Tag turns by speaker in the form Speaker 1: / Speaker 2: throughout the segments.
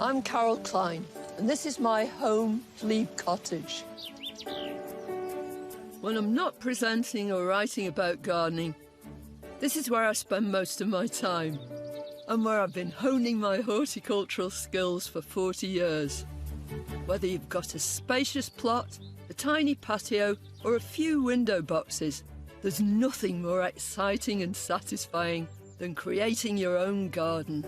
Speaker 1: I'm Carol Klein, and this is my home, Glebe Cottage. When I'm not presenting or writing about gardening, this is where I spend most of my time, and where I've been honing my horticultural skills for 40 years. Whether you've got a spacious plot, a tiny patio, or a few window boxes, there's nothing more exciting and satisfying than creating your own garden.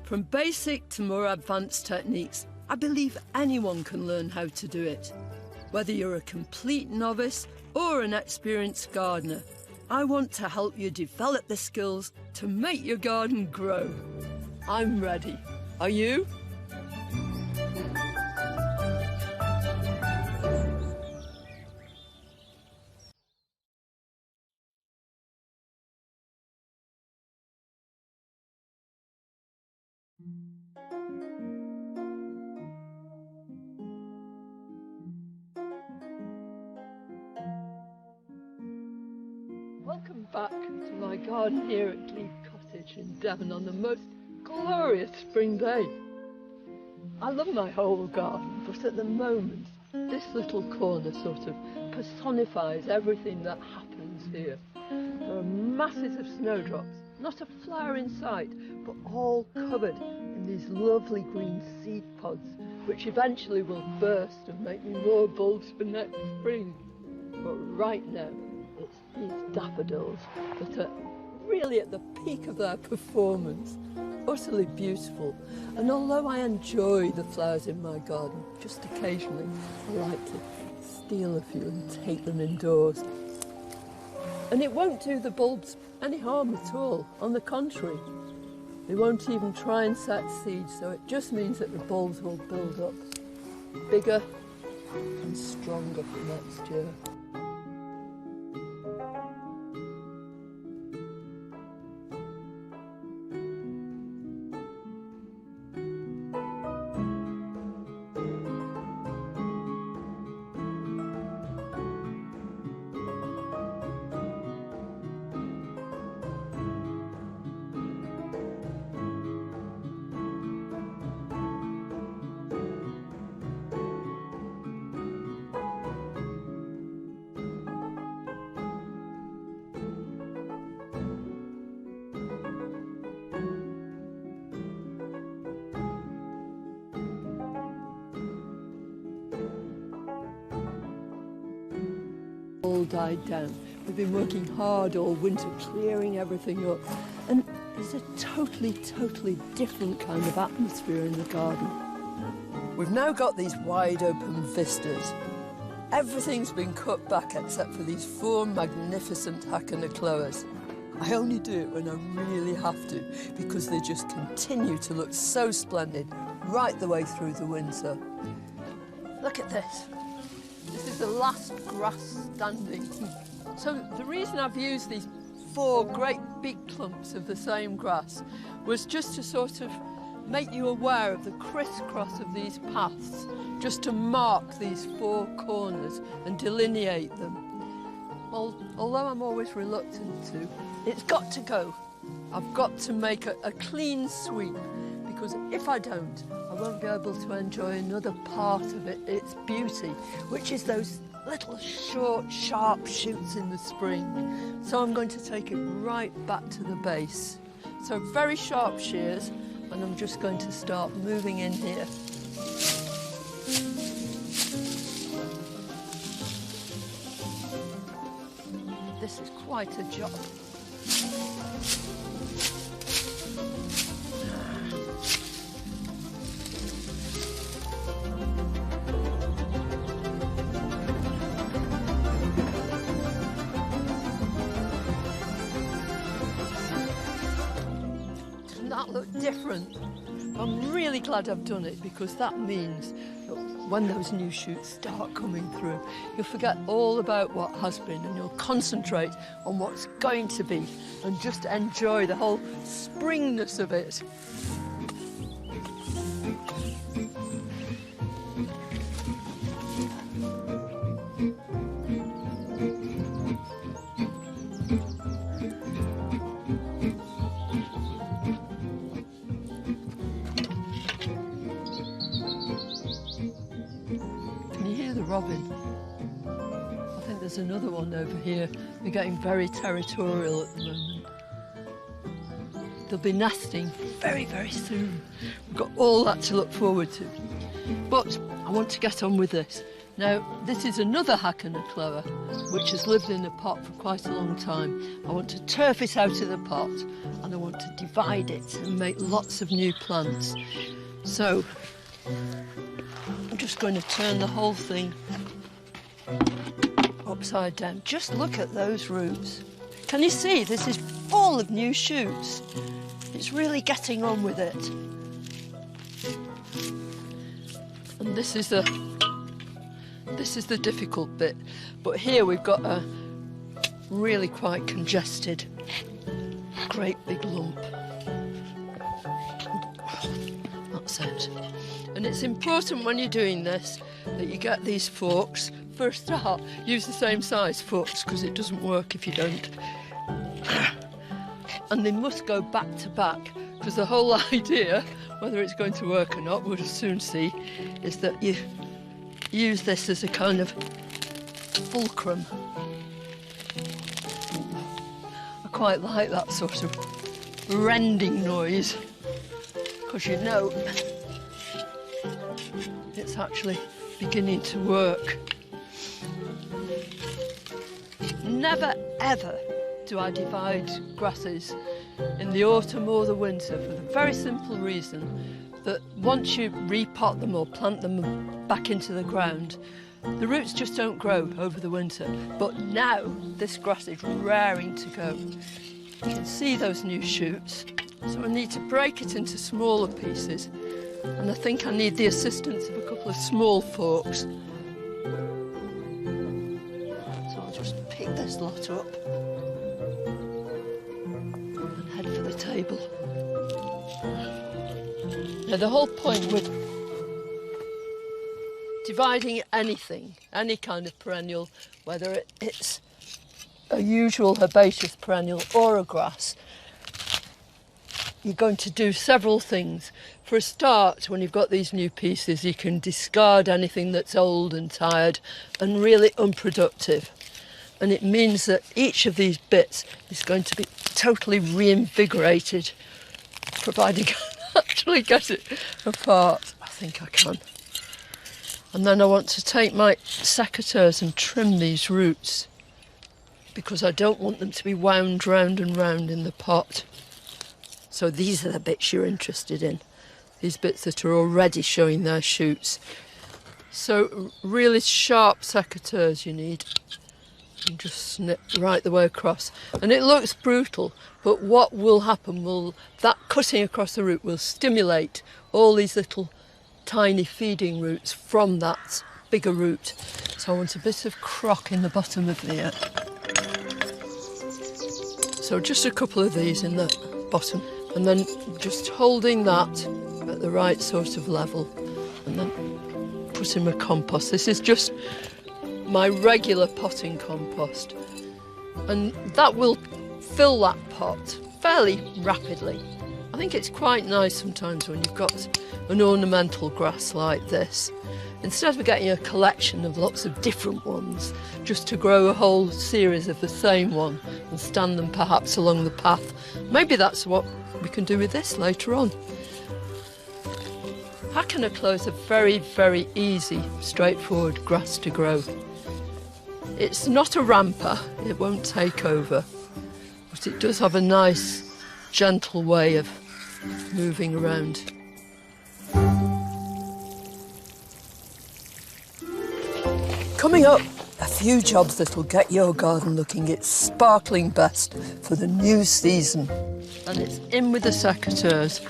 Speaker 1: From basic to more advanced techniques, I believe anyone can learn how to do it. Whether you're a complete novice or an experienced gardener, I want to help you develop the skills to make your garden grow. I'm ready. Are you? Welcome back to my garden here at Glebe Cottage in Devon on the most glorious spring day. I love my whole garden, but at the moment, this little corner sort of personifies everything that happens here. There are masses of snowdrops, not a flower in sight, but all covered in these lovely green seed pods, which eventually will burst and make me more bulbs for next spring. But right now, it's these daffodils that are really at the peak of their performance, utterly beautiful. And although I enjoy the flowers in my garden, just occasionally I like to steal a few and take them indoors. And it won't do the bulbs any harm at all. On the contrary, they won't even try and set seeds, so it just means that the bulbs will build up bigger and stronger for next year. All died down. We've been working hard all winter, clearing everything up, and it's a totally different kind of atmosphere in the garden. We've now got these wide open vistas. Everything's been cut back except for these 4 magnificent Hackernacloas. I only do it when I really have to, because they just continue to look so splendid right the way through the winter. Look at this. This is the last grass standing. So the reason I've used these 4 great big clumps of the same grass was just to sort of make you aware of the crisscross of these paths, just to mark these 4 corners and delineate them. Well, although I'm always reluctant to, it's got to go. I've got to make a clean sweep, because if I don't, I won't be able to enjoy another part of its beauty, which is those little short, sharp shoots in the spring. So I'm going to take it right back to the base. So very sharp shears, and I'm just going to start moving in here. This is quite a job. That look different. I'm really glad I've done it, because that means that when those new shoots start coming through, you'll forget all about what has been and you'll concentrate on what's going to be and just enjoy the whole springness of it. robin. I think there's another one over here. They're getting very territorial at the moment. They'll be nesting very, very soon. We've got all that to look forward to. But I want to get on with this. Now, this is another Hackana clover, which has lived in a pot for quite a long time. I want to turf it out of the pot, and I want to divide it and make lots of new plants. So, I'm just going to turn the whole thing upside down. Just look at those roots. Can you see? This is full of new shoots. It's really getting on with it. And this is the difficult bit. But here we've got a really quite congested, great big lump. That's it. And it's important when you're doing this that you get these forks. For a start, use the same size forks because it doesn't work if you don't. And they must go back to back, because the whole idea, whether it's going to work or not, we'll soon see, is that you use this as a kind of fulcrum. I quite like that sort of rending noise, because you know it's actually beginning to work. Never ever do I divide grasses in the autumn or the winter, for the very simple reason that once you repot them or plant them back into the ground, the roots just don't grow over the winter. But now this grass is raring to go. You can see those new shoots, so I need to break it into smaller pieces, and I think I need the assistance of a couple of small forks. So I'll just pick this lot up and head for the table. Now, the whole point with dividing anything, any kind of perennial, whether it's a usual herbaceous perennial or a grass, you're going to do several things. For a start, when you've got these new pieces, you can discard anything that's old and tired and really unproductive. And it means that each of these bits is going to be totally reinvigorated, providing I can actually get it apart. I think I can. And then I want to take my secateurs and trim these roots, because I don't want them to be wound round and round in the pot. So these are the bits you're interested in, these bits that are already showing their shoots. So really sharp secateurs you need, and just snip right the way across. And it looks brutal, but what will happen will, that cutting across the root will stimulate all these little tiny feeding roots from that bigger root. So I want a bit of crock in the bottom of the so just a couple of these in the bottom, and then just holding that at the right sort of level, and then put in my compost. This is just my regular potting compost, and that will fill that pot fairly rapidly. I think it's quite nice sometimes when you've got an ornamental grass like this, instead of getting a collection of lots of different ones, just to grow a whole series of the same one and stand them perhaps along the path. Maybe that's what we can do with this later on. Hackana cloves are very, very easy, straightforward grass to grow. It's not a ramper, it won't take over, but it does have a nice, gentle way of moving around. Coming up, a few jobs that'll get your garden looking its sparkling best for the new season. And it's in with the secateurs.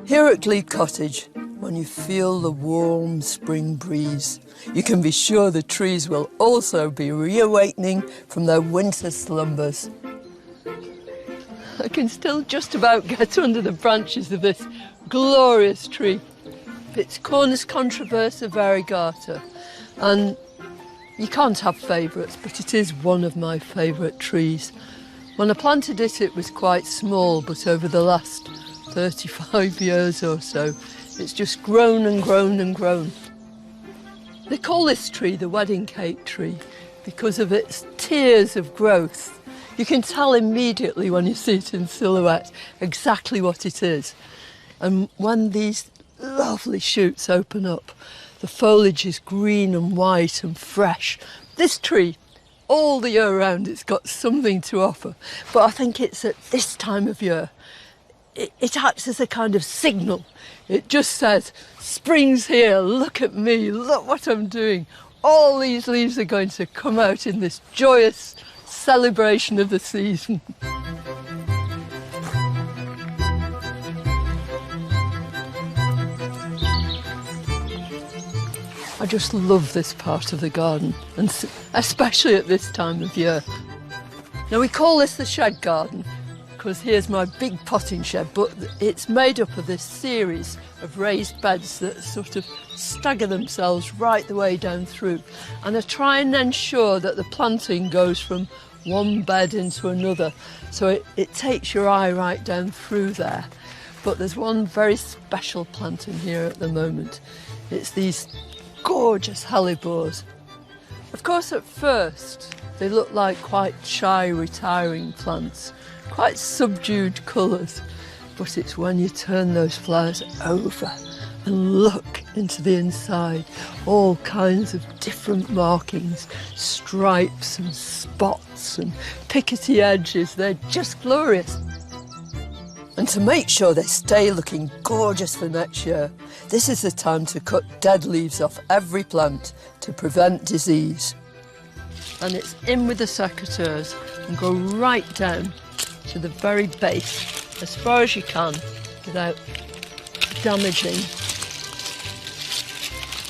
Speaker 1: Here at Glebe Cottage, when you feel the warm spring breeze, you can be sure the trees will also be reawakening from their winter slumbers. I can still just about get under the branches of this glorious tree. It's Cornus controversa variegata, and You can't have favourites, but it is one of my favourite trees. When I planted it, it was quite small, but over the last 35 years or so, it's just grown and grown and grown. They call this tree the wedding cake tree because of its tiers of growth. You can tell immediately when you see it in silhouette exactly what it is. And when these lovely shoots open up, the foliage is green and white and fresh. This tree, all the year round, it's got something to offer. But I think it's at this time of year, it acts as a kind of signal. It just says, spring's here, look at me, look what I'm doing. All these leaves are going to come out in this joyous celebration of the season. I just love this part of the garden, and especially at this time of year. Now we call this the shed garden because here's my big potting shed, but it's made up of this series of raised beds that sort of stagger themselves right the way down through. And I try and ensure that the planting goes from one bed into another, so it takes your eye right down through there. But there's one very special plant in here at the moment. It's these gorgeous hellebores. Of course, at first, they look like quite shy, retiring plants, quite subdued colours. But it's when you turn those flowers over and look into the inside, all kinds of different markings, stripes and spots and pickety edges. They're just glorious. And to make sure they stay looking gorgeous for next year, this is the time to cut dead leaves off every plant to prevent disease. And it's in with the secateurs and go right down to the very base, as far as you can, without damaging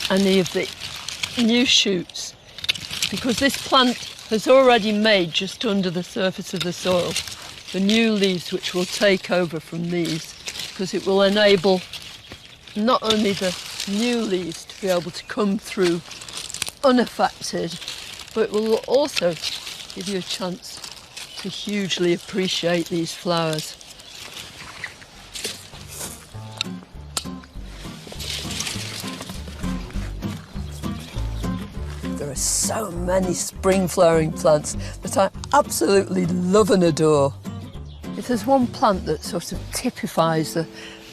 Speaker 1: any of the new shoots, because this plant has already made just under the surface of the soil the new leaves which will take over from these, because it will enable not only the new leaves to be able to come through unaffected, but it will also give you a chance to hugely appreciate these flowers. There are so many spring flowering plants that I absolutely love and adore. If there's one plant that sort of typifies the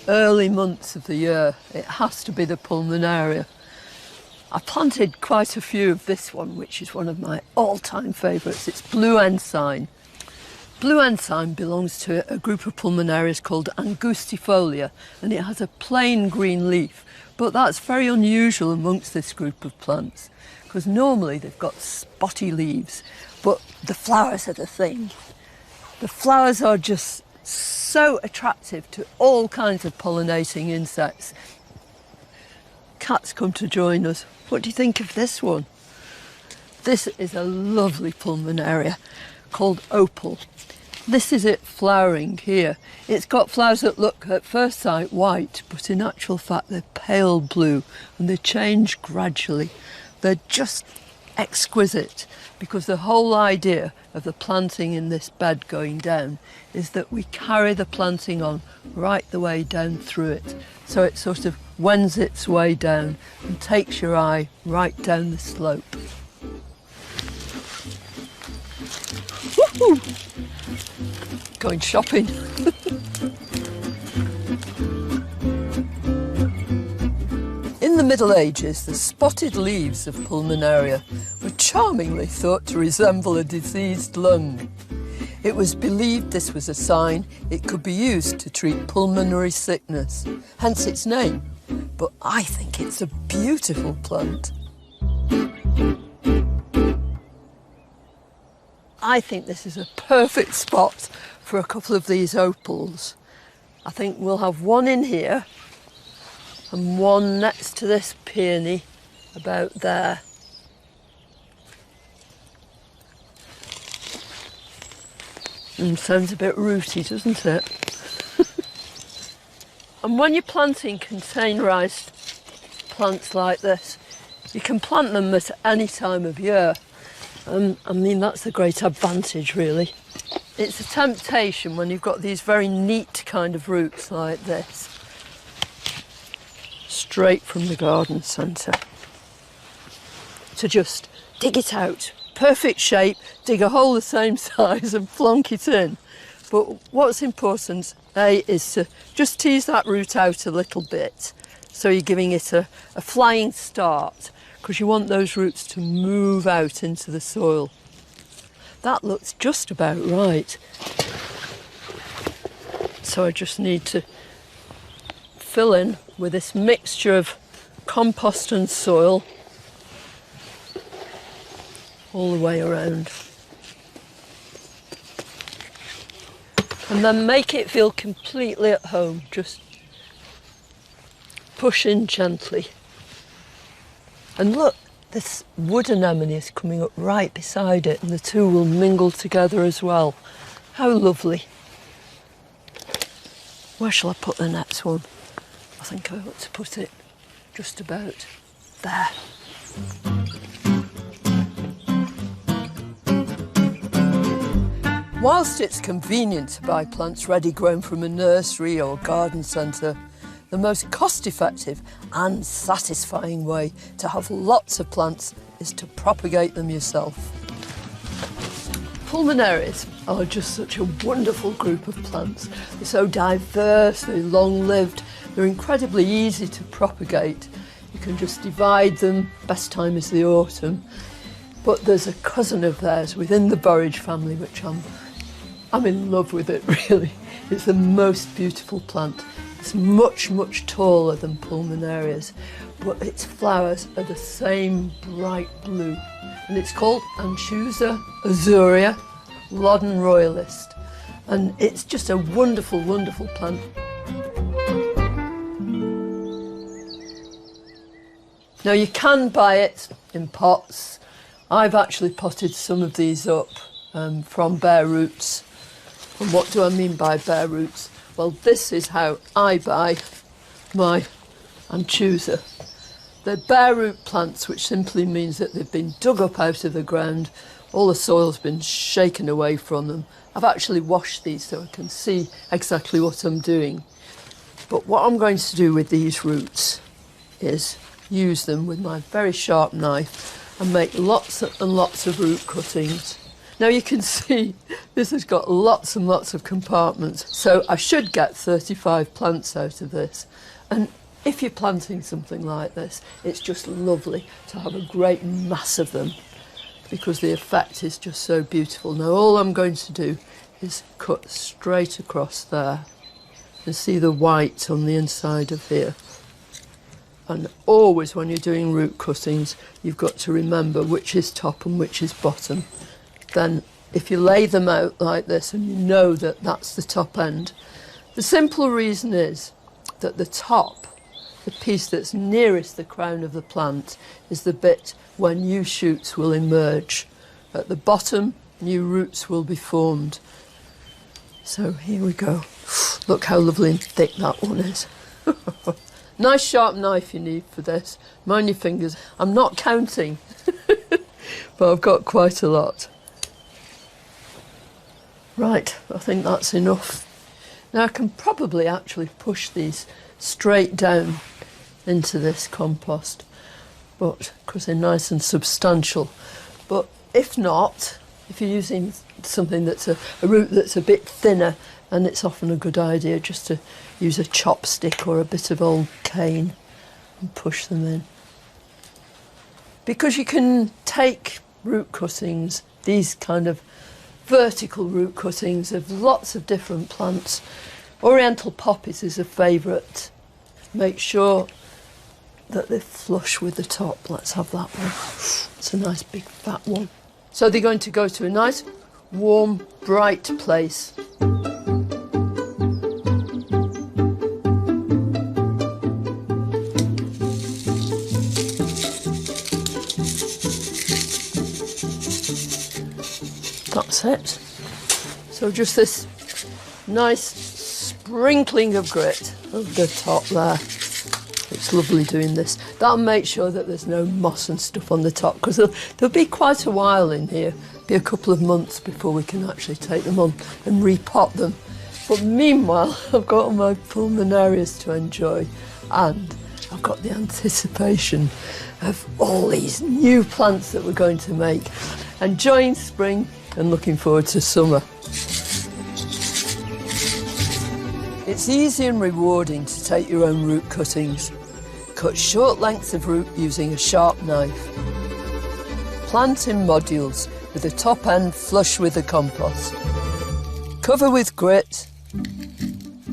Speaker 1: early months of the year, it has to be the pulmonaria. I planted quite a few of this one, which is one of my all-time favourites. It's blue ensign. Blue ensign belongs to a group of pulmonarias called angustifolia, and it has a plain green leaf, but that's very unusual amongst this group of plants, because normally they've got spotty leaves, but the flowers are the thing. The flowers are just so attractive to all kinds of pollinating insects. Cats come to join us. What do you think of this one? This is a lovely pulmonaria called opal. This is it flowering here. It's got flowers that look at first sight white, but in actual fact they're pale blue and they change gradually. They're just exquisite, because the whole idea of the planting in this bed going down is that we carry the planting on right the way down through it, so it sort of wends its way down and takes your eye right down the slope. Woohoo! Going shopping. In the Middle Ages, the spotted leaves of pulmonaria were charmingly thought to resemble a diseased lung. It was believed this was a sign it could be used to treat pulmonary sickness, hence its name. But I think it's a beautiful plant. I think this is a perfect spot for a couple of these opals. I think we'll have one in here and one next to this peony about there. Sounds a bit rooty, doesn't it? And when you're planting containerised plants like this, You can plant them at any time of year. I mean, that's a great advantage, really. It's a temptation when you've got these very neat kind of roots like this, straight from the garden centre, to just dig it out. Perfect shape, dig a hole the same size and plonk it in. But what's important, is to just tease that root out a little bit. So you're giving it a flying start, because you want those roots to move out into the soil. That looks just about right. So I just need to fill in with this mixture of compost and soil all the way around. And then make it feel completely at home. Just push in gently. And look, this wood anemone is coming up right beside it, and the two will mingle together as well. How lovely. Where shall I put the next one? I think I ought to put it just about there. Whilst it's convenient to buy plants ready grown from a nursery or garden centre, the most cost-effective and satisfying way to have lots of plants is to propagate them yourself. Pulmonarias are just such a wonderful group of plants. They're so diverse, they're long-lived, they're incredibly easy to propagate. You can just divide them, best time is the autumn. But there's a cousin of theirs within the borage family which I'm in love with it, really. It's the most beautiful plant. It's much, much taller than pulmonarias, but its flowers are the same bright blue. And it's called Anchusa azurea, Loddon royalist. And it's just a wonderful, wonderful plant. Now you can buy it in pots. I've actually potted some of these up from bare roots. And what do I mean by bare roots? Well, this is how I buy my Anchusa. They're bare root plants, which simply means that they've been dug up out of the ground. All the soil's been shaken away from them. I've actually washed these so I can see exactly what I'm doing. But what I'm going to do with these roots is use them with my very sharp knife and make lots and lots of root cuttings. Now you can see this has got lots and lots of compartments, so I should get 35 plants out of this. And if you're planting something like this, it's just lovely to have a great mass of them because the effect is just so beautiful. Now all I'm going to do is cut straight across there and see the white on the inside of here. And always when you're doing root cuttings, you've got to remember which is top and which is bottom. Then if you lay them out like this and you know that that's the top end, the simple reason is that the top, the piece that's nearest the crown of the plant, is the bit where new shoots will emerge. At the bottom, new roots will be formed. So here we go. Look how lovely and thick that one is. Nice sharp knife you need for this. Mind your fingers. I'm not counting, but I've got quite a lot. Right, I think that's enough. Now I can probably actually push these straight down into this compost, but because they're nice and substantial. But if not, if you're using something that's a root that's a bit thinner, and it's often a good idea just to use a chopstick or a bit of old cane and push them in. Because you can take root cuttings, these kind of vertical root cuttings of lots of different plants. Oriental poppies is a favourite. Make sure that they're flush with the top. Let's have that one. It's a nice big fat one. So they're going to go to a nice, warm, bright place. That's it. So just this nice sprinkling of grit over the top there It's lovely doing this. That'll make sure that there's no moss and stuff on the top, because there'll be quite a while in here, be a couple of months before we can actually take them on and repot them. But meanwhile, I've got all my pulmonarias to enjoy, and I've got the anticipation of all these new plants that we're going to make. Enjoying spring and looking forward to summer. It's easy and rewarding to take your own root cuttings. Cut short lengths of root using a sharp knife. Plant in modules with the top end flush with the compost. Cover with grit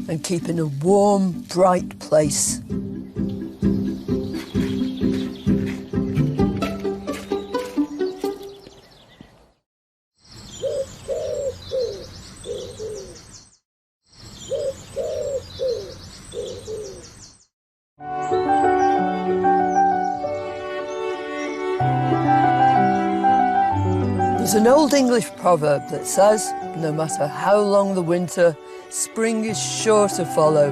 Speaker 1: and keep in a warm, bright place. There's an old English proverb that says, no matter how long the winter, spring is sure to follow.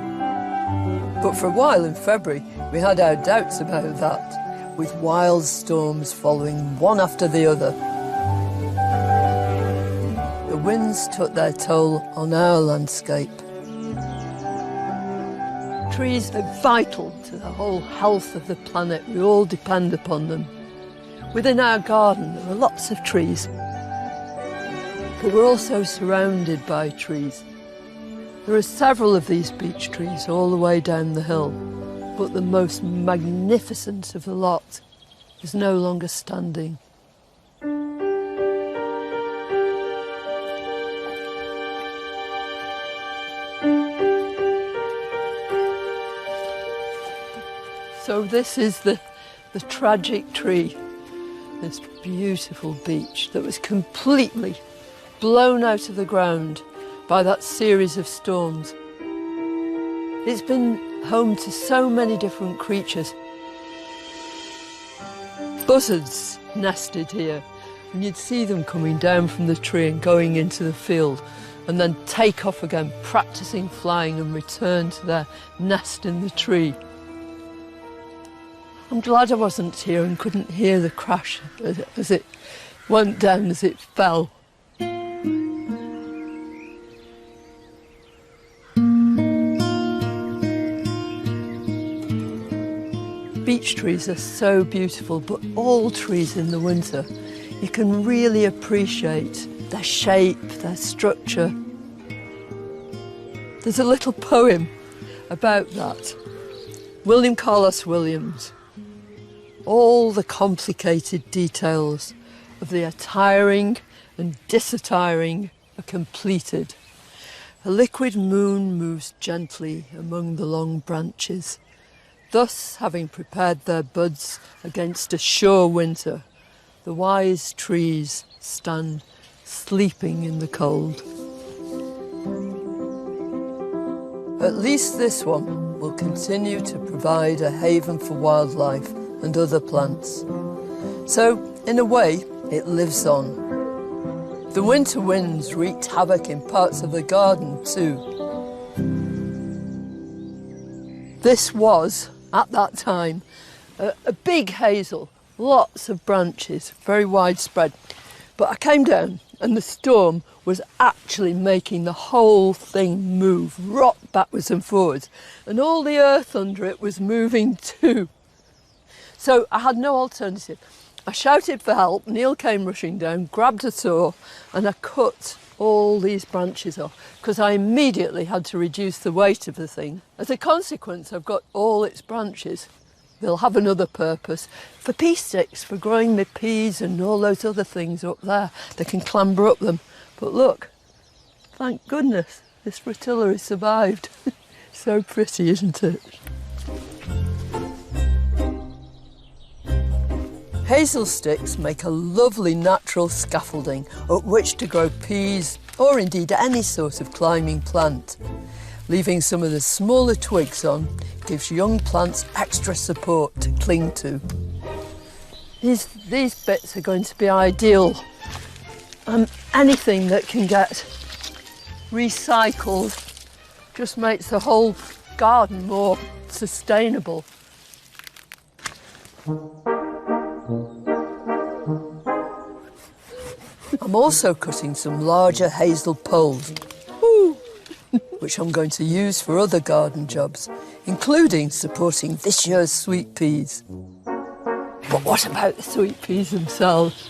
Speaker 1: But for a while in February, we had our doubts about that, with wild storms following one after the other. The winds took their toll on our landscape. Trees are vital to the whole health of the planet. We all depend upon them. Within our garden, there are lots of trees. But we're also surrounded by trees. There are several of these beech trees all the way down the hill, but the most magnificent of the lot is no longer standing. So this is the tragic tree, this beautiful beech that was completely blown out of the ground by that series of storms. It's been home to so many different creatures. Buzzards nested here, and you'd see them coming down from the tree and going into the field, and then take off again, practicing flying and return to their nest in the tree. I'm glad I wasn't here and couldn't hear the crash as it went down, as it fell. Beech trees are so beautiful, but all trees in the winter, you can really appreciate their shape, their structure. There's a little poem about that. William Carlos Williams. All the complicated details of the attiring and disattiring are completed. A liquid moon moves gently among the long branches. Thus, having prepared their buds against a sure winter, the wise trees stand sleeping in the cold. At least this one will continue to provide a haven for wildlife and other plants. So, in a way, it lives on. The winter winds wreaked havoc in parts of the garden too. This was, at that time, a big hazel, lots of branches, very widespread. But I came down and the storm was actually making the whole thing move, rock backwards and forwards. And all the earth under it was moving too. So I had no alternative. I shouted for help, Neil came rushing down, grabbed a saw, and I cut all these branches off, because I immediately had to reduce the weight of the thing. As a consequence, I've got all its branches. They'll have another purpose for pea sticks, for growing my peas and all those other things up there. They can clamber up them. But look, thank goodness, this fritillary survived. So pretty, isn't it? Hazel sticks make a lovely natural scaffolding up which to grow peas or indeed any sort of climbing plant. Leaving some of the smaller twigs on gives young plants extra support to cling to. These bits are going to be ideal. Anything that can get recycled just makes the whole garden more sustainable. I'm also cutting some larger hazel poles, which I'm going to use for other garden jobs, including supporting this year's sweet peas. But what about the sweet peas themselves?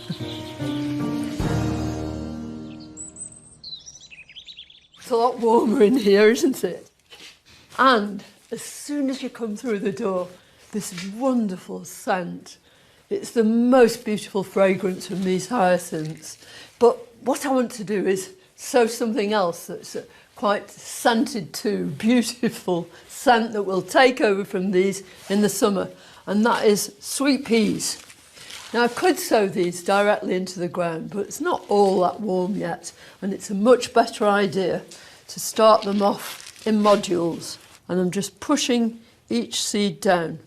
Speaker 1: It's a lot warmer in here, isn't it? And as soon as you come through the door, this wonderful scent. It's the most beautiful fragrance from these hyacinths. But what I want to do is sow something else that's quite scented too, beautiful scent that will take over from these in the summer, and that is sweet peas. Now I could sow these directly into the ground, but it's not all that warm yet, and it's a much better idea to start them off in modules, and I'm just pushing each seed down.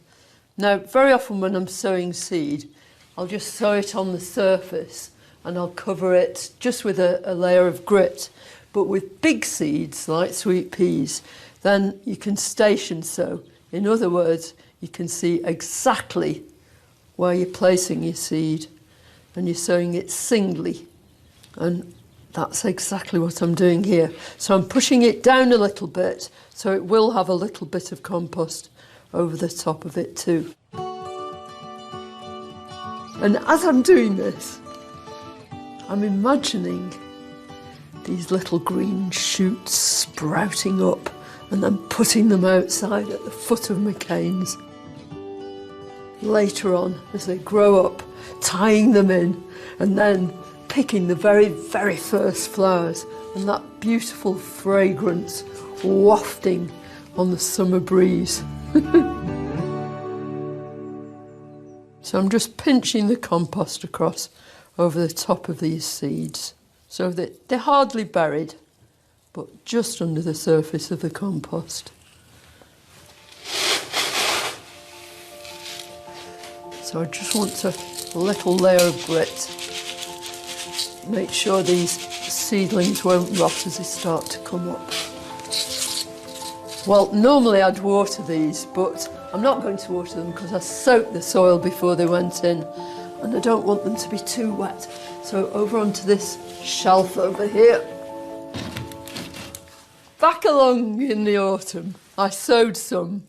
Speaker 1: Now, very often when I'm sowing seed, I'll just sow it on the surface and I'll cover it just with a layer of grit. But with big seeds, like sweet peas, then you can station sow. In other words, you can see exactly where you're placing your seed and you're sowing it singly. And that's exactly what I'm doing here. So I'm pushing it down a little bit so it will have a little bit of compost over the top of it too. And as I'm doing this, I'm imagining these little green shoots sprouting up and then putting them outside at the foot of my canes. Later on, as they grow up, tying them in and then picking the very, very first flowers and that beautiful fragrance wafting on the summer breeze. So I'm just pinching the compost across over the top of these seeds so that they're hardly buried, but just under the surface of the compost. So I just want a little layer of grit. Make sure these seedlings won't rot as they start to come up. Well, normally I'd water these, but I'm not going to water them because I soaked the soil before they went in and I don't want them to be too wet. So over onto this shelf over here. Back along in the autumn, I sowed some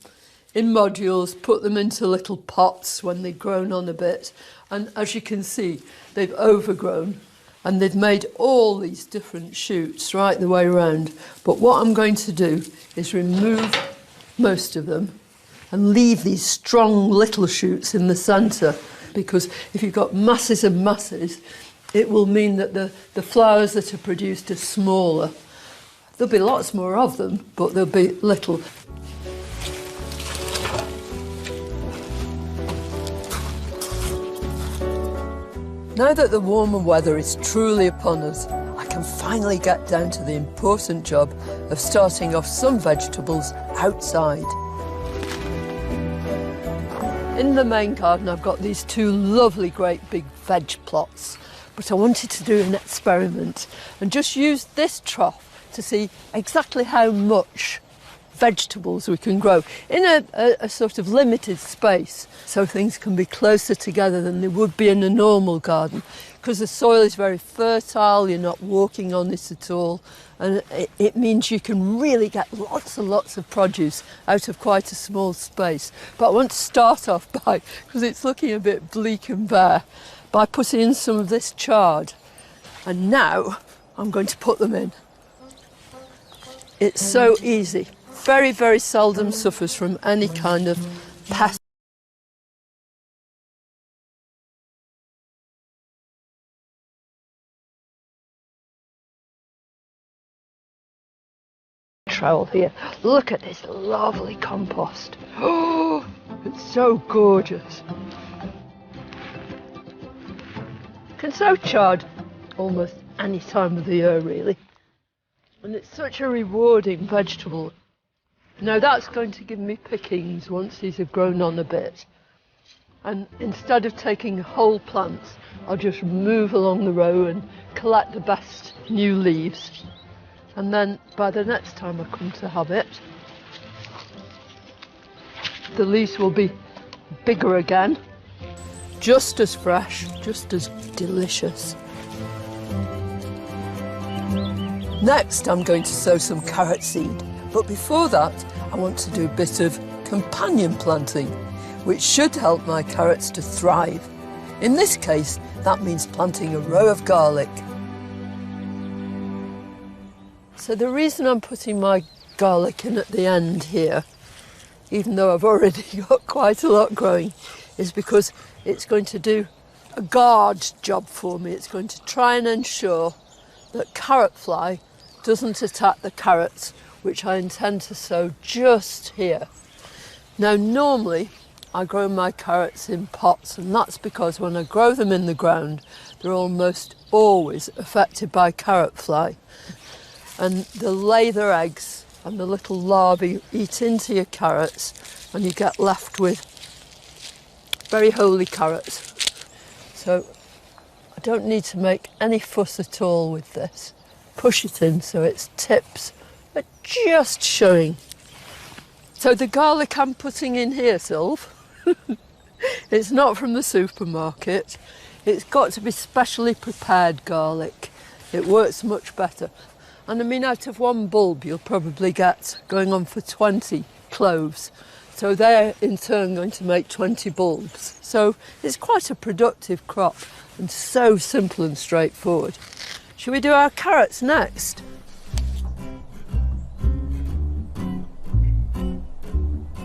Speaker 1: in modules, put them into little pots when they'd grown on a bit. And as you can see, they've overgrown and they've made all these different shoots right the way around. But what I'm going to do is remove most of them and leave these strong little shoots in the centre, because if you've got masses and masses, it will mean that the flowers that are produced are smaller. There'll be lots more of them, but there'll be little. Now that the warmer weather is truly upon us, I can finally get down to the important job of starting off some vegetables outside. In the main garden, I've got these two lovely great big veg plots, but I wanted to do an experiment and just use this trough to see exactly how much vegetables we can grow in a sort of limited space, so things can be closer together than they would be in a normal garden, because the soil is very fertile, you're not walking on it at all, and it means you can really get lots and lots of produce out of quite a small space. But I want to start off by, because it's looking a bit bleak and bare, by putting in some of this chard, and now I'm going to put them in. It's so easy. Very, very seldom suffers from any kind of pest. Trowel here. Look at this lovely compost. Oh, it's so gorgeous. You can sow chard almost any time of the year, really. And it's such a rewarding vegetable. Now that's going to give me pickings once these have grown on a bit. And instead of taking whole plants, I'll just move along the row and collect the best new leaves. And then by the next time I come to have it, the leaves will be bigger again Just as fresh, just as delicious. Next, I'm going to sow some carrot seed. But before that, I want to do a bit of companion planting, which should help my carrots to thrive. In this case, that means planting a row of garlic. So the reason I'm putting my garlic in at the end here, even though I've already got quite a lot growing, is because it's going to do a guard job for me. It's going to try and ensure that carrot fly doesn't attack the carrots, which I intend to sow just here. Now, normally I grow my carrots in pots, and that's because when I grow them in the ground, they're almost always affected by carrot fly. And they lay their eggs, and the little larvae eat into your carrots, and you get left with very holy carrots. So I don't need to make any fuss at all with this. Push it in so its tips are just showing. So the garlic I'm putting in here, Sylv, it's not from the supermarket. It's got to be specially prepared garlic. It works much better. And I mean, out of one bulb, you'll probably get going on for 20 cloves. So they're in turn going to make 20 bulbs. So it's quite a productive crop and so simple and straightforward. Shall we do our carrots next?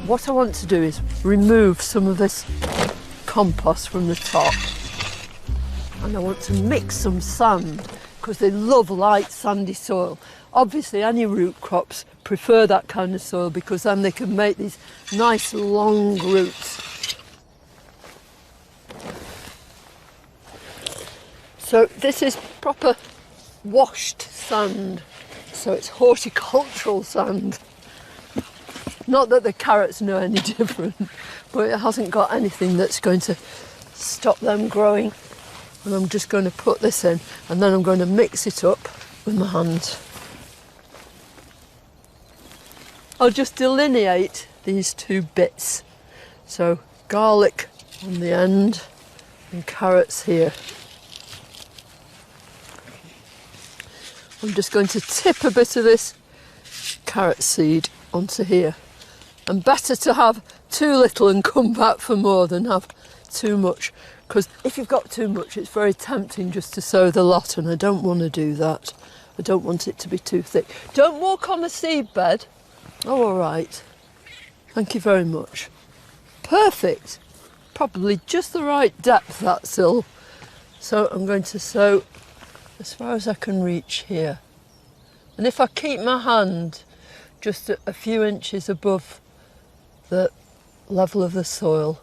Speaker 1: What I want to do is remove some of this compost from the top. And I want to mix some sand, because they love light sandy soil. Obviously any root crops prefer that kind of soil, because then they can make these nice long roots. So this is proper washed sand, so it's horticultural sand. Not that the carrots know any different, but it hasn't got anything that's going to stop them growing. And I'm just going to put this in, and then I'm going to mix it up with my hands. I'll just delineate these two bits. So garlic on the end and carrots here. I'm just going to tip a bit of this carrot seed onto here. And better to have too little and come back for more than have too much. Because if you've got too much, it's very tempting just to sow the lot, and I don't want to do that. I don't want it to be too thick. Don't walk on the seed bed. Oh, all right. Thank you very much. Perfect. Probably just the right depth, that Sil. So I'm going to sow as far as I can reach here. And if I keep my hand just a few inches above the level of the soil,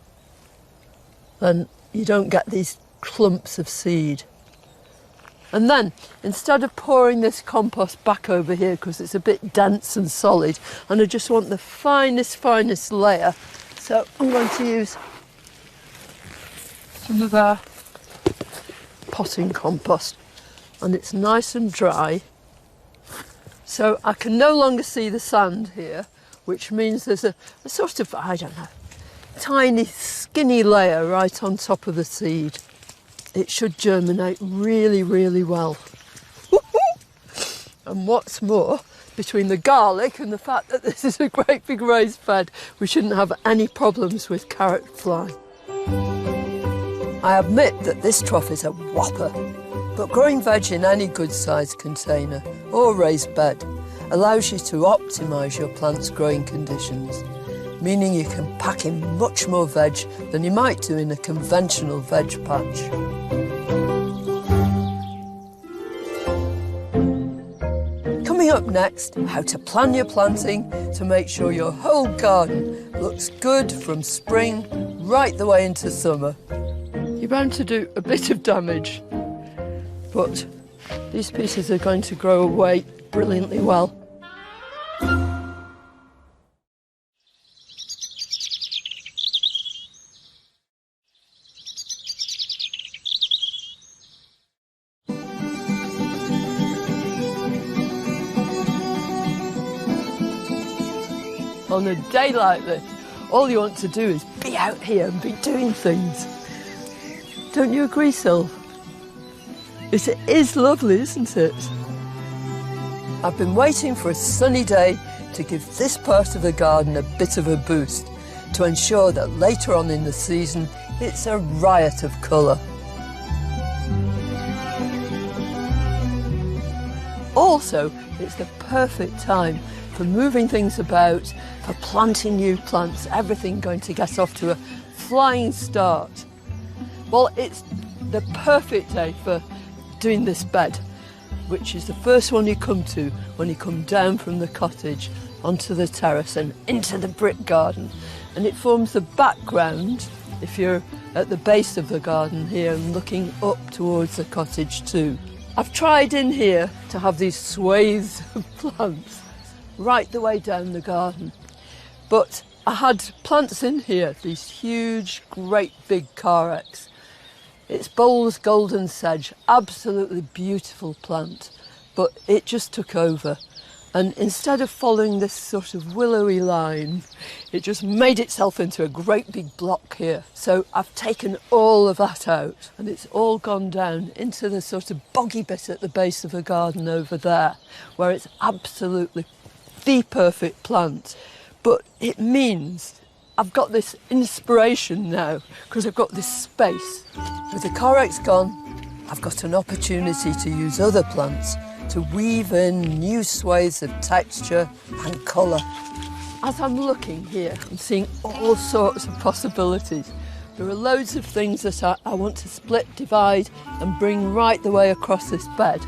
Speaker 1: then you don't get these clumps of seed. And then, instead of pouring this compost back over here, because it's a bit dense and solid, and I just want the finest layer, so I'm going to use some of our potting compost, and it's nice and dry. So I can no longer see the sand here, which means there's a sort of, I don't know, tiny skinny layer right on top of the seed. It should germinate really, really well. And what's more, between the garlic and the fact that this is a great big raised bed, we shouldn't have any problems with carrot fly. I admit that this trough is a whopper, but growing veg in any good sized container or raised bed allows you to optimise your plant's growing conditions, meaning you can pack in much more veg than you might do in a conventional veg patch. Coming up next, how to plan your planting to make sure your whole garden looks good from spring right the way into summer. You're bound to do a bit of damage, but these pieces are going to grow away brilliantly well. On a day like this, all you want to do is be out here and be doing things. Don't you agree, Sylv? It is lovely, isn't it? I've been waiting for a sunny day to give this part of the garden a bit of a boost, to ensure that later on in the season it's a riot of colour. Also, it's the perfect time for moving things about, for planting new plants, everything going to get off to a flying start. Well, it's the perfect day for doing this bed, which is the first one you come to when you come down from the cottage onto the terrace and into the brick garden. And it forms the background if you're at the base of the garden here and looking up towards the cottage too. I've tried in here to have these swathes of plants right the way down the garden, but I had plants in here, these huge, great big carex. It's Bowles golden sedge, absolutely beautiful plant, but it just took over. And instead of following this sort of willowy line, it just made itself into a great big block here. So I've taken all of that out and it's all gone down into the sort of boggy bit at the base of the garden over there, where it's absolutely the perfect plant. But it means I've got this inspiration now because I've got this space. With the carex gone, I've got an opportunity to use other plants to weave in new swathes of texture and colour. As I'm looking here, I'm seeing all sorts of possibilities. There are loads of things that I want to split, divide and bring right the way across this bed.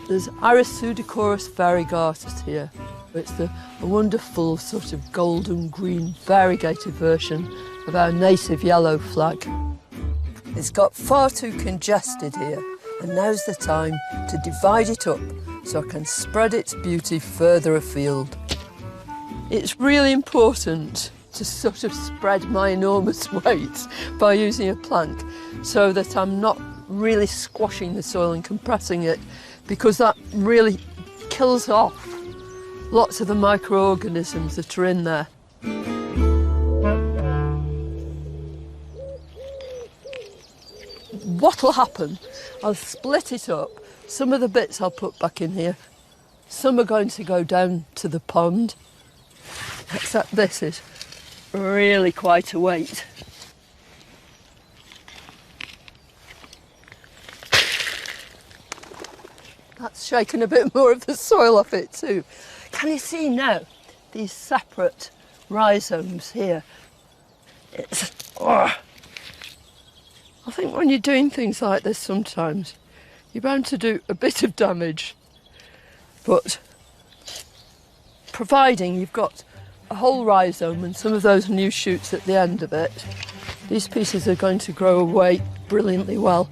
Speaker 1: There's Iris pseudochorus variegatus here. It's a wonderful sort of golden green variegated version of our native yellow flag. It's got far too congested here, and now's the time to divide it up so I can spread its beauty further afield. It's really important to sort of spread my enormous weight by using a plank so that I'm not really squashing the soil and compressing it, because that really kills off lots of the microorganisms that are in there. What'll happen, I'll split it up. Some of the bits I'll put back in here. Some are going to go down to the pond, except this is really quite a weight. That's shaken a bit more of the soil off it too. Can you see now these separate rhizomes here? I think when you're doing things like this sometimes, you're bound to do a bit of damage. But providing you've got a whole rhizome and some of those new shoots at the end of it, these pieces are going to grow away brilliantly well.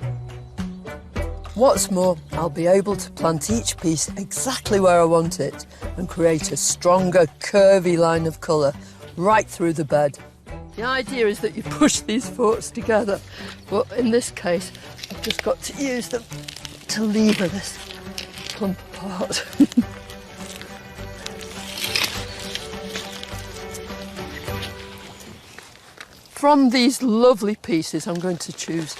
Speaker 1: What's more, I'll be able to plant each piece exactly where I want it and create a stronger, curvy line of colour right through the bed. The idea is that you push these forks together, but in this case, I've just got to use them to lever this plump apart. From these lovely pieces, I'm going to choose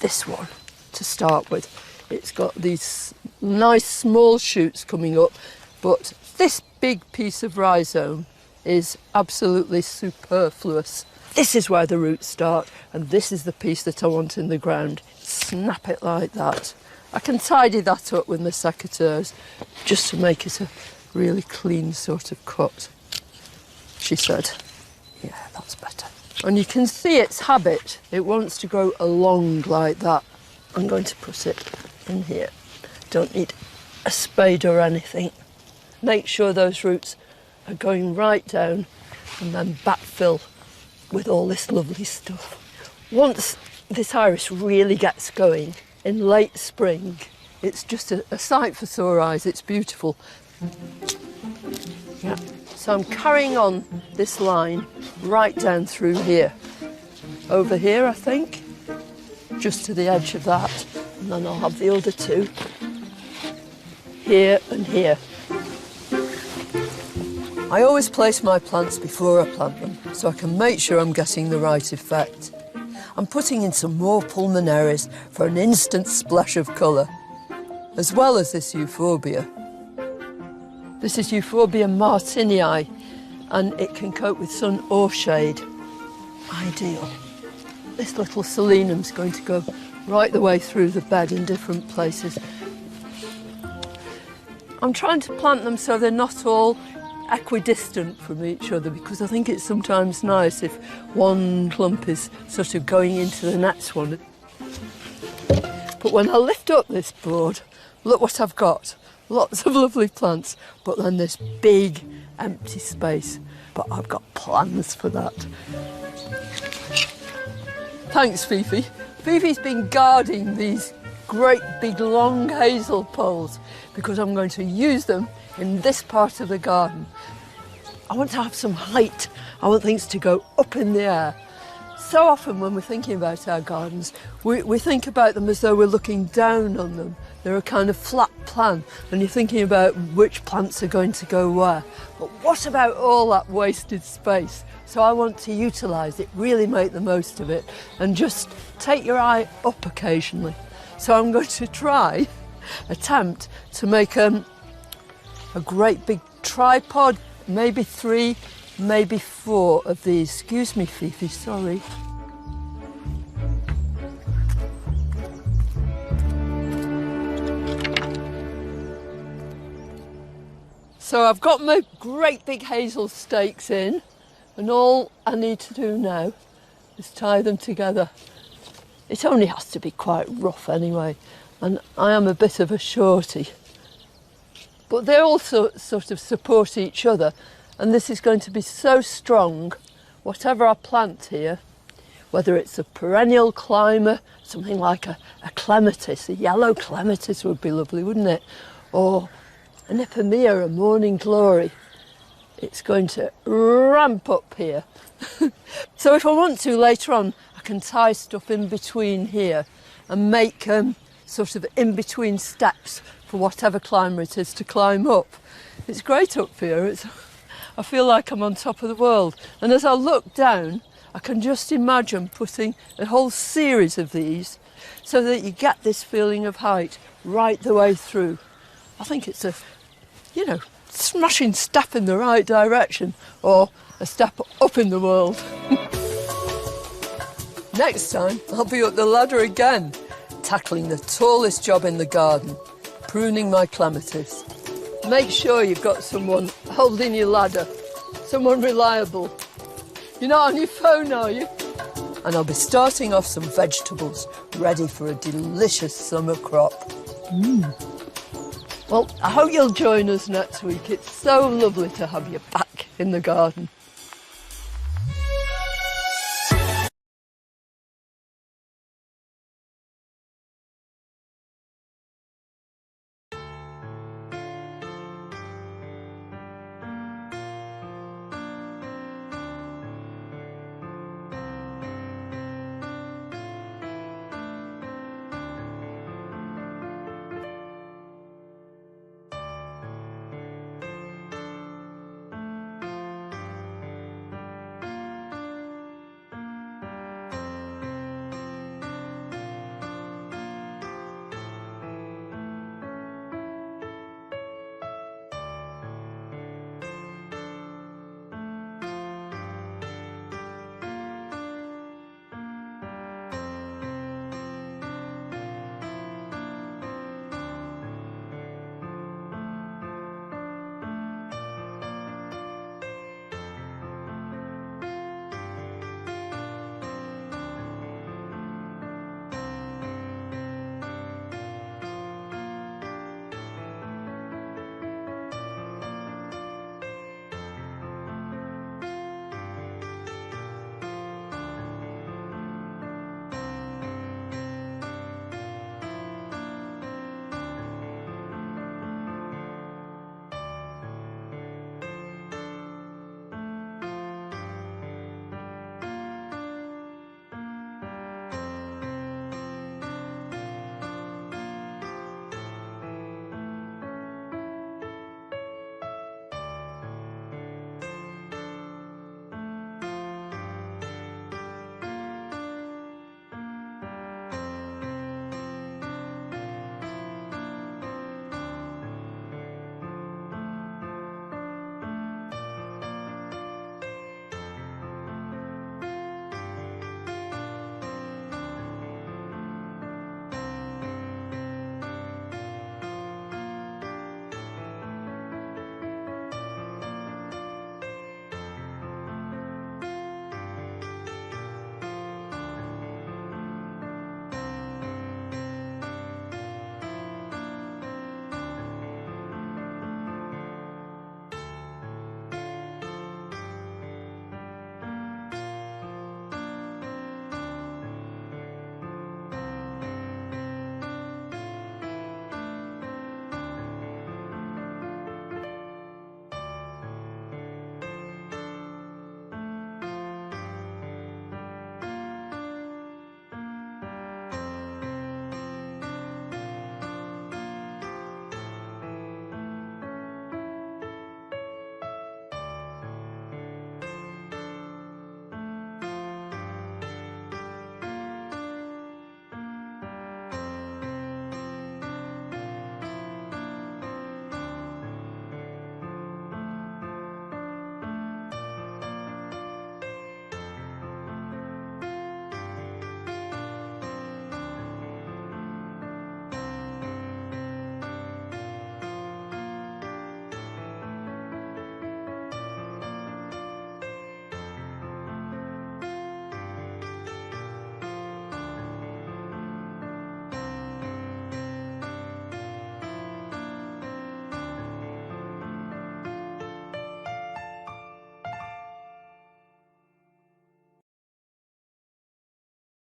Speaker 1: this one to start with. It's got these nice small shoots coming up, but this big piece of rhizome is absolutely superfluous. This is where the roots start, and this is the piece that I want in the ground. Snap it like that. I can tidy that up with the secateurs just to make it a really clean sort of cut. She said, yeah, that's better. And you can see its habit. It wants to grow along like that. I'm going to put it in here. Don't need a spade or anything. Make sure those roots are going right down and then backfill with all this lovely stuff. Once this iris really gets going in late spring, it's just a sight for sore eyes. It's beautiful. Yeah. So I'm carrying on this line right down through here. Over here, I think, just to the edge of that. And then I'll have the other two here and here. I always place my plants before I plant them, so I can make sure I'm getting the right effect. I'm putting in some more pulmonaries for an instant splash of colour, as well as this euphorbia. This is Euphorbia martinii, and it can cope with sun or shade. Ideal. This little selenum's going to go right the way through the bed in different places. I'm trying to plant them so they're not all equidistant from each other, because I think it's sometimes nice if one clump is sort of going into the next one. But when I lift up this board, look what I've got. Lots of lovely plants, but then this big empty space. But I've got plans for that. Thanks, Fifi. Fifi's been guarding these great big long hazel poles because I'm going to use them in this part of the garden. I want to have some height. I want things to go up in the air. So often when we're thinking about our gardens, we think about them as though we're looking down on them. They're a kind of flat plan, and you're thinking about which plants are going to go where. But what about all that wasted space? So I want to utilise it, really make the most of it, and just take your eye up occasionally. So I'm going to attempt to make a great big tripod, maybe 3, maybe 4 of these. Excuse me, Fifi, sorry. So I've got my great big hazel stakes in, and all I need to do now is tie them together. It only has to be quite rough anyway, and I am a bit of a shorty. But they also sort of support each other, and this is going to be so strong, whatever I plant here, whether it's a perennial climber, something like a clematis, a yellow clematis would be lovely, wouldn't it? Or an ipomea, a morning glory. It's going to ramp up here. So if I want to later on, I can tie stuff in between here and make sort of in between steps for whatever climber it is to climb up. It's great up here. I feel like I'm on top of the world. And as I look down, I can just imagine putting a whole series of these so that you get this feeling of height right the way through. I think it's a, smashing step in the right direction, or a step up in the world. Next time, I'll be up the ladder again, tackling the tallest job in the garden, pruning my clematis. Make sure you've got someone holding your ladder, someone reliable. You're not on your phone, are you? And I'll be starting off some vegetables, ready for a delicious summer crop. Well, I hope you'll join us next week. It's so lovely to have you back in the garden.